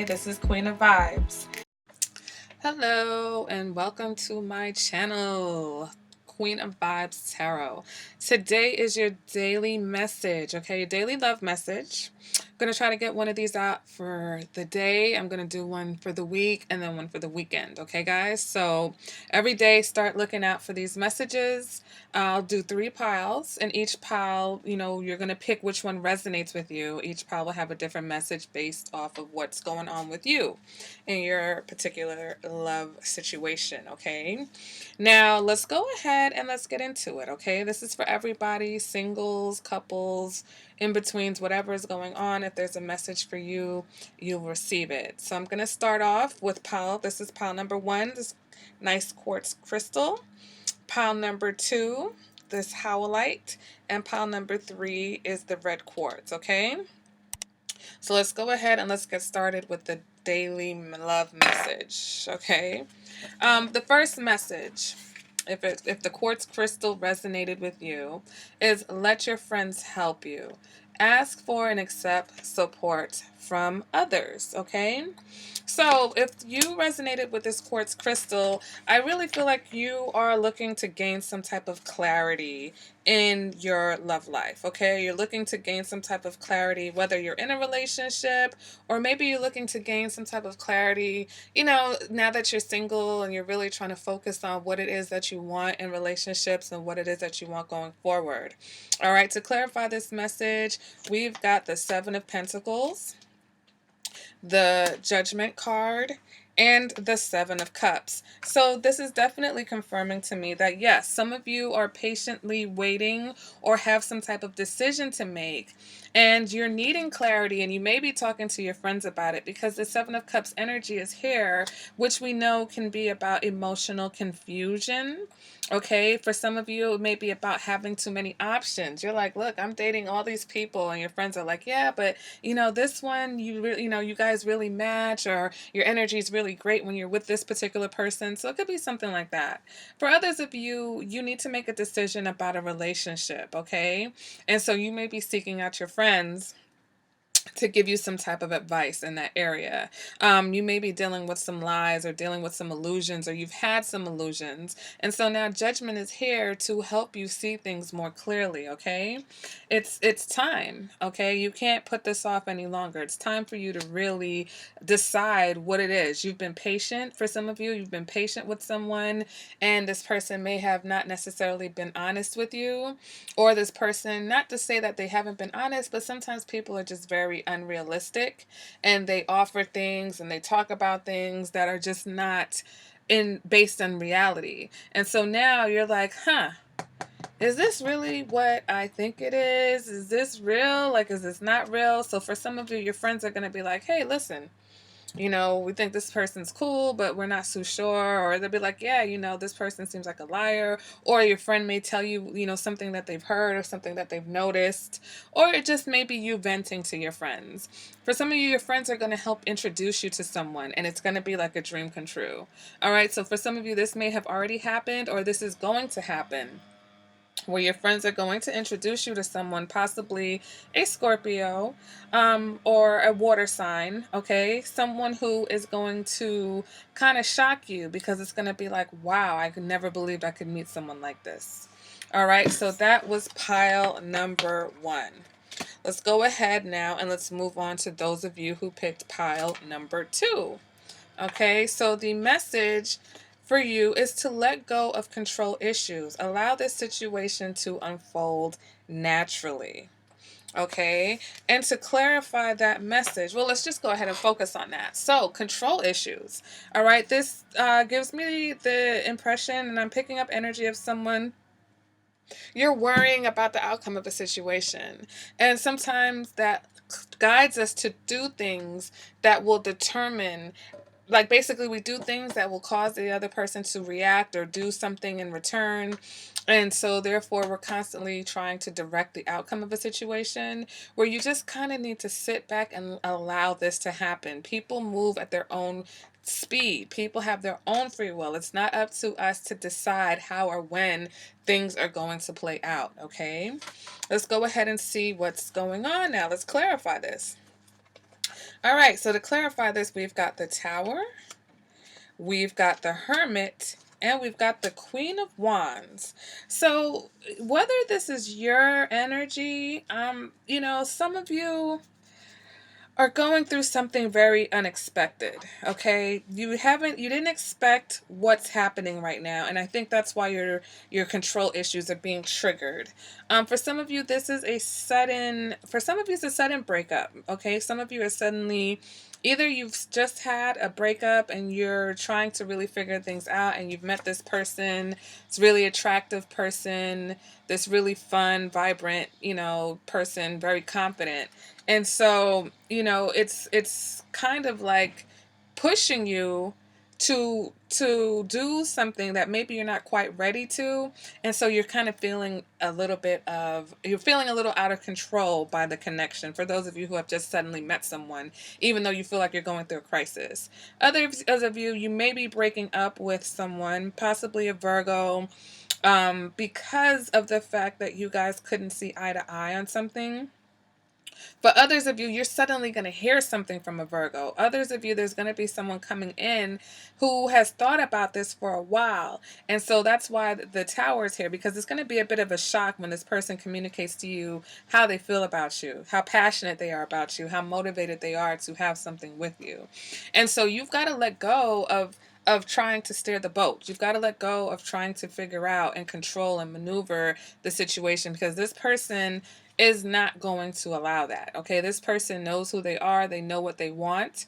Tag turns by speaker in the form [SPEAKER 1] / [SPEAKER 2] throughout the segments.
[SPEAKER 1] this is Queen of Vibes. Hello and welcome to my channel, Queen of Vibes Tarot. Today is your daily message, okay? Your daily love message. I'm going to try to get one of these out for the day. I'm going to do one for the week and then one for the weekend, okay, guys? So every day, start looking out for these messages. I'll do 3 piles, and each pile, you're going to pick which one resonates with you. Each pile will have a different message based off of what's going on with you in your particular love situation, okay? Now, let's go ahead and let's get into it, okay? This is for everybody, singles, couples, in-betweens, whatever is going on. If there's a message for you, you'll receive it. So I'm going to start off with this is pile number 1, this nice quartz crystal. Pile number 2, this howlite. And pile number 3 is the red quartz, okay? So let's go ahead and let's get started with the daily love message, okay? The first message, if the quartz crystal resonated with you, is let your friends help you. Ask for and accept support from others, okay? So if you resonated with this quartz crystal, I really feel like you are looking to gain some type of clarity in your love life, okay? You're looking to gain some type of clarity, whether you're in a relationship or maybe you're looking to gain some type of clarity, now that you're single and you're really trying to focus on what it is that you want in relationships and what it is that you want going forward. All right, to clarify this message, we've got the 7 of Pentacles, the Judgment card, and the 7 of Cups. So this is definitely confirming to me that yes, some of you are patiently waiting or have some type of decision to make, and you're needing clarity, and you may be talking to your friends about it because the 7 of Cups energy is here, which we know can be about emotional confusion. Okay, for some of you, it may be about having too many options. You're like, look, I'm dating all these people, and your friends are like, yeah, but this one, you guys really match, or your energy is really great when you're with this particular person. So it could be something like that. For others of you, you need to make a decision about a relationship, okay? And so you may be seeking out your friends to give you some type of advice in that area. You may be dealing with some lies or dealing with some illusions, or you've had some illusions. And so now judgment is here to help you see things more clearly, okay? It's time, okay? You can't put this off any longer. It's time for you to really decide what it is. You've been patient. For some of you, you've been patient with someone, and this person may have not necessarily been honest with you, or this person, not to say that they haven't been honest, but sometimes people are just very unrealistic, and they offer things and they talk about things that are just not based on reality. And so now you're like, is this really what I think it is? Is this real? Like, is this not real? So for some of you, your friends are going to be like, hey, listen, we think this person's cool, but we're not so sure. Or they'll be like, yeah, this person seems like a liar. Or your friend may tell you, something that they've heard or something that they've noticed. Or it just may be you venting to your friends. For some of you, your friends are going to help introduce you to someone, and it's going to be like a dream come true. All right, so for some of you, this may have already happened, or this is going to happen, where your friends are going to introduce you to someone, possibly a Scorpio, or a water sign, okay? Someone who is going to kind of shock you, because it's going to be like, wow, I could never believe I could meet someone like this. All right, so that was pile number 1. Let's go ahead now and let's move on to those of you who picked pile number 2. Okay, so the message for you is to let go of control issues. Allow this situation to unfold naturally. Okay, and to clarify that message, well, let's just go ahead and focus on that. So, control issues. All right, this gives me the impression, and I'm picking up energy of someone. You're worrying about the outcome of a situation, and sometimes that guides us to do things that will determine, like, basically we do things that will cause the other person to react or do something in return. And so therefore we're constantly trying to direct the outcome of a situation, where you just kind of need to sit back and allow this to happen. People move at their own speed. People have their own free will. It's not up to us to decide how or when things are going to play out, okay? Let's go ahead and see what's going on now. Let's clarify this. All right, so to clarify this, we've got the Tower, we've got the Hermit, and we've got the Queen of Wands. So whether this is your energy, some of you are going through something very unexpected. Okay, you didn't expect what's happening right now, and I think that's why your control issues are being triggered. For some of you, this is a sudden. For some of you, it's a sudden breakup. Okay, some of you are suddenly. Either you've just had a breakup and you're trying to really figure things out, and you've met this person, it's really attractive person, this really fun, vibrant, person, very confident. And so, it's kind of like pushing you to do something that maybe you're not quite ready to. And so you're kind of feeling you're feeling a little out of control by the connection, for those of you who have just suddenly met someone, even though you feel like you're going through a crisis. Others of you, you may be breaking up with someone, possibly a Virgo, because of the fact that you guys couldn't see eye to eye on something. For others of you, you're suddenly going to hear something from a Virgo. Others of you, there's going to be someone coming in who has thought about this for a while. And so that's why the Tower is here, because it's going to be a bit of a shock when this person communicates to you how they feel about you, how passionate they are about you, how motivated they are to have something with you. And so you've got to let go of trying to steer the boat. You've got to let go of trying to figure out and control and maneuver the situation, because this person is not going to allow that. Okay, this person knows who they are, they know what they want.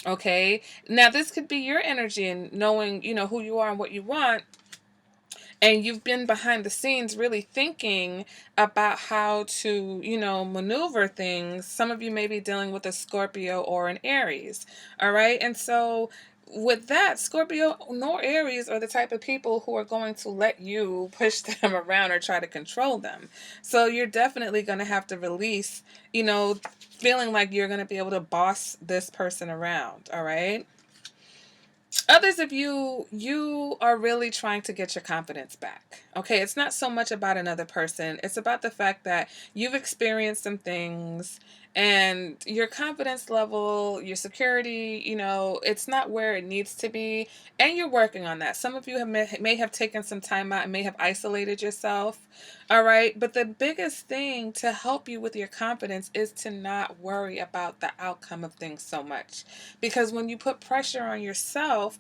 [SPEAKER 1] Okay, now this could be your energy and knowing, who you are and what you want, and you've been behind the scenes really thinking about how to, maneuver things. Some of you may be dealing with a Scorpio or an Aries. All right, and so with that, Scorpio nor Aries are the type of people who are going to let you push them around or try to control them. So you're definitely going to have to release, feeling like you're going to be able to boss this person around. All right. Others of you, you are really trying to get your confidence back. Okay, it's not so much about another person. It's about the fact that you've experienced some things and your confidence level, your security, it's not where it needs to be. And you're working on that. Some of you may have taken some time out and may have isolated yourself. All right. But the biggest thing to help you with your confidence is to not worry about the outcome of things so much. Because when you put pressure on yourself,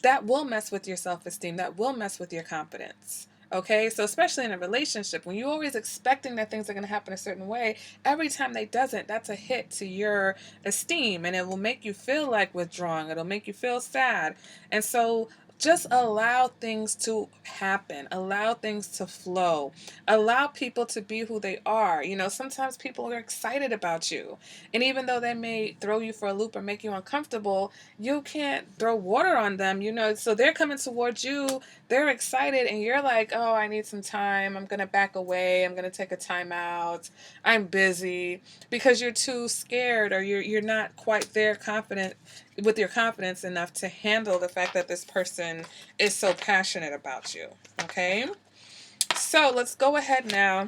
[SPEAKER 1] that will mess with your self-esteem. That will mess with your confidence. Okay, so especially in a relationship, when you're always expecting that things are going to happen a certain way, every time they doesn't, that's a hit to your esteem, and it will make you feel like withdrawing. It'll make you feel sad. And so just allow things to happen, allow things to flow, allow people to be who they are. Sometimes people are excited about you, and even though they may throw you for a loop or make you uncomfortable, you can't throw water on them. So they're coming towards you, they're excited, and you're like, oh, I need some time, I'm gonna back away, I'm gonna take a time out, I'm busy, because you're too scared, or you're not quite there confident with your confidence enough to handle the fact that this person is so passionate about you. Okay, so let's go ahead now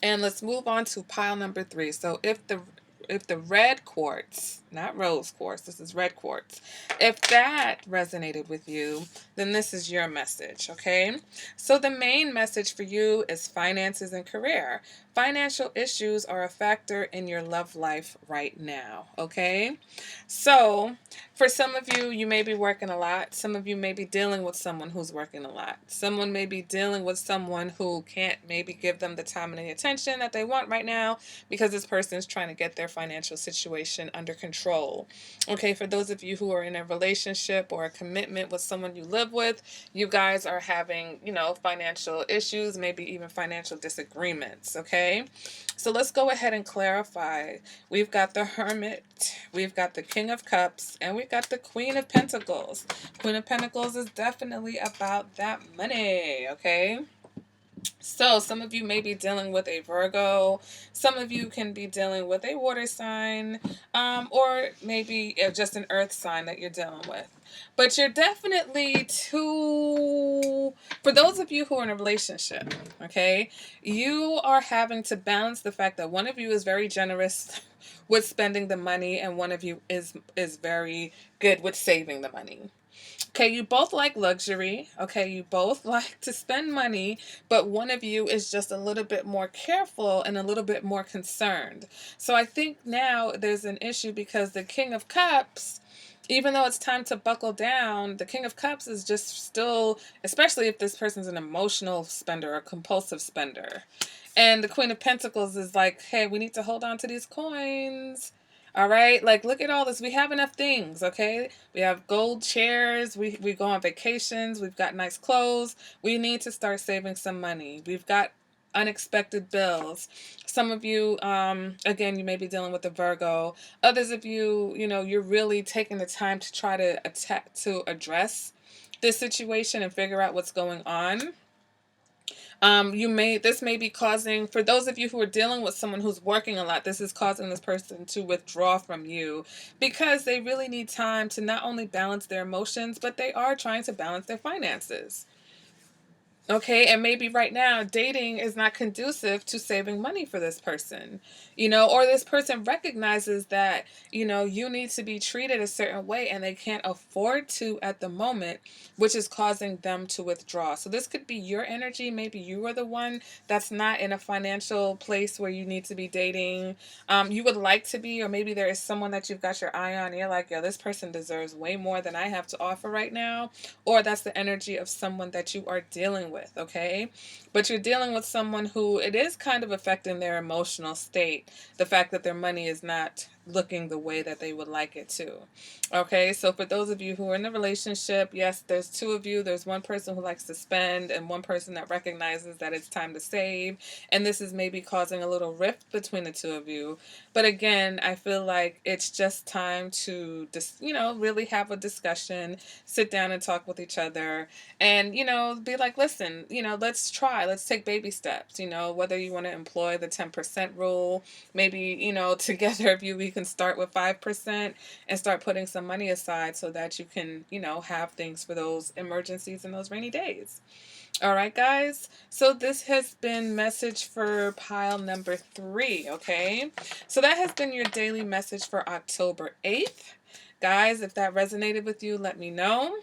[SPEAKER 1] and let's move on to pile number 3. So if the red quartz, not rose quartz, this is red quartz, if that resonated with you, then this is your message. Okay, so the main message for you is finances and career. Financial issues are a factor in your love life right now. Okay, so for some of you, you may be working a lot. Some of you may be dealing with someone who's working a lot. Someone may be dealing with someone who can't maybe give them the time and the attention that they want right now, because this person is trying to get their financial situation under control. Okay, for those of you who are in a relationship or a commitment with someone you live with, you guys are having, financial issues, maybe even financial disagreements. Okay, so let's go ahead and clarify. We've got the Hermit, we've got the King of Cups, and we've got the Queen of Pentacles. Queen of Pentacles is definitely about that money. Okay, so some of you may be dealing with a Virgo. Some of you can be dealing with a water sign, or maybe just an earth sign that you're dealing with. But you're definitely too, for those of you who are in a relationship, okay, you are having to balance the fact that one of you is very generous with spending the money and one of you is very good with saving the money. Okay, you both like luxury. Okay, you both like to spend money, but one of you is just a little bit more careful and a little bit more concerned. So I think now there's an issue because the King of Cups, even though it's time to buckle down, the King of Cups is just still, especially if this person's an emotional spender or compulsive spender. And the Queen of Pentacles is like, hey, we need to hold on to these coins. All right, like look at all this. We have enough things, okay? We have gold chairs. We go on vacations. We've got nice clothes. We need to start saving some money. We've got unexpected bills. Some of you, again, you may be dealing with a Virgo. Others of you, you know, you're really taking the time to try to address this situation and figure out what's going on. This may be causing, for those of you who are dealing with someone who's working a lot, this is causing this person to withdraw from you because they really need time to not only balance their emotions, but they are trying to balance their finances. Okay, and maybe right now dating is not conducive to saving money for this person, you know, or this person recognizes that, you know, you need to be treated a certain way and they can't afford to at the moment, which is causing them to withdraw. So this could be your energy. Maybe you are the one that's not in a financial place where you need to be dating. You would like to be, or maybe there is someone that you've got your eye on and you're like, yo, this person deserves way more than I have to offer right now. Or that's the energy of someone that you are dealing with, okay? But you're dealing with someone who it is kind of affecting their emotional state, the fact that their money is not looking the way that they would like it to. Okay, so for those of you who are in a relationship, yes, there's two of you. There's one person who likes to spend and one person that recognizes that it's time to save. And this is maybe causing a little rift between the two of you. But again, I feel like it's just time to just, you know, really have a discussion, sit down and talk with each other and, you know, be like, listen, you know, let's take baby steps, you know, whether you want to employ the 10% rule, maybe, you know, together if you, we can start with 5% and start putting some money aside so that you can, you know, have things for those emergencies and those rainy days. All right, guys. So this has been message for pile number 3, okay? So that has been your daily message for October 8th. Guys, if that resonated with you, let me know.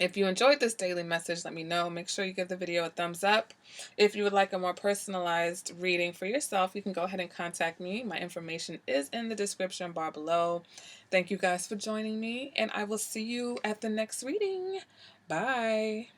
[SPEAKER 1] If you enjoyed this daily message, let me know. Make sure you give the video a thumbs up. If you would like a more personalized reading for yourself, you can go ahead and contact me. My information is in the description bar below. Thank you guys for joining me, and I will see you at the next reading. Bye.